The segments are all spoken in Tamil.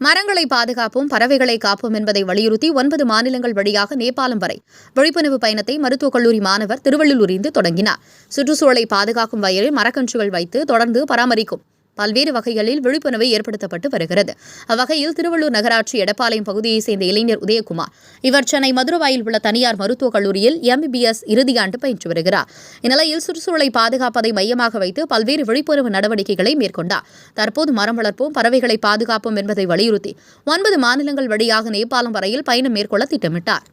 மரங்களை பாதுகாப்போம், பறவைகளை காப்போம் என்பதை வலியுறுத்தி 9 மாநிலங்கள் வழியாக நேபாளம் வரை விழிப்புணர்வு பயணத்தை மருத்துவக் கல்லூரி மாணவர் திருவள்ளூரில் இருந்து தொடங்கினார். சுற்றுச்சூழலை பாதுகாக்கும் வகையில் மரக்கன்றுகள் வைத்து தொடர்ந்து பராமரிக்கும் பல்வேறு வகைகளில் விழிப்புணர்வை ஏற்படுத்தப்பட்டு வருகிறது. அவ்வகையில் திருவள்ளூர் நகராட்சி எடப்பாளையம் பகுதியைச் சேர்ந்த இளைஞர் உதயகுமார், இவர் சென்னை மதுரவாயில் உள்ள தனியார் மருத்துவக் கல்லூரியில் MBBS இறுதியாண்டு பயின்று வருகிறார். இந்நிலையில் சுற்றுச்சூழலை பாதுகாப்பதை மையமாக வைத்து பல்வேறு விழிப்புணர்வு நடவடிக்கைகளை மேற்கொண்டார். தற்போது மரம் வளர்ப்போம், பறவைகளை பாதுகாப்போம் என்பதை வலியுறுத்தி 9 மாநிலங்கள் வழியாக நேபாளம் வரையில் பயணம் மேற்கொள்ள திட்டமிட்டார்.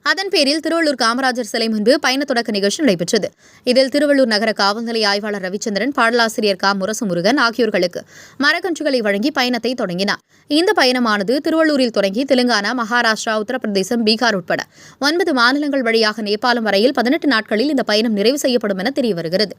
அதன் பேரில் திருவள்ளூர் காமராஜர் சிலை முன்பு பயண தொடக்க நிகழ்ச்சி நடைபெற்றது. இதில் திருவள்ளூர் நகர காவல்நிலைய ஆய்வாளர் ரவிச்சந்திரன், பாடலாசிரியர் முரசுமுருகன் ஆகியோர்களுக்கு மரக்கன்றுகளை வழங்கி பயணத்தை தொடங்கினார். இந்த பயணமானது திருவள்ளூரில் தொடங்கி தெலுங்கானா, மகாராஷ்டிரா, உத்தரப்பிரதேசம், பீகார் உட்பட 9 மாநிலங்கள் வழியாக நேபாளம் வரையில் 18 நாட்களில் இந்த பயணம் நிறைவு செய்யப்படும் என தெரியவருகிறது.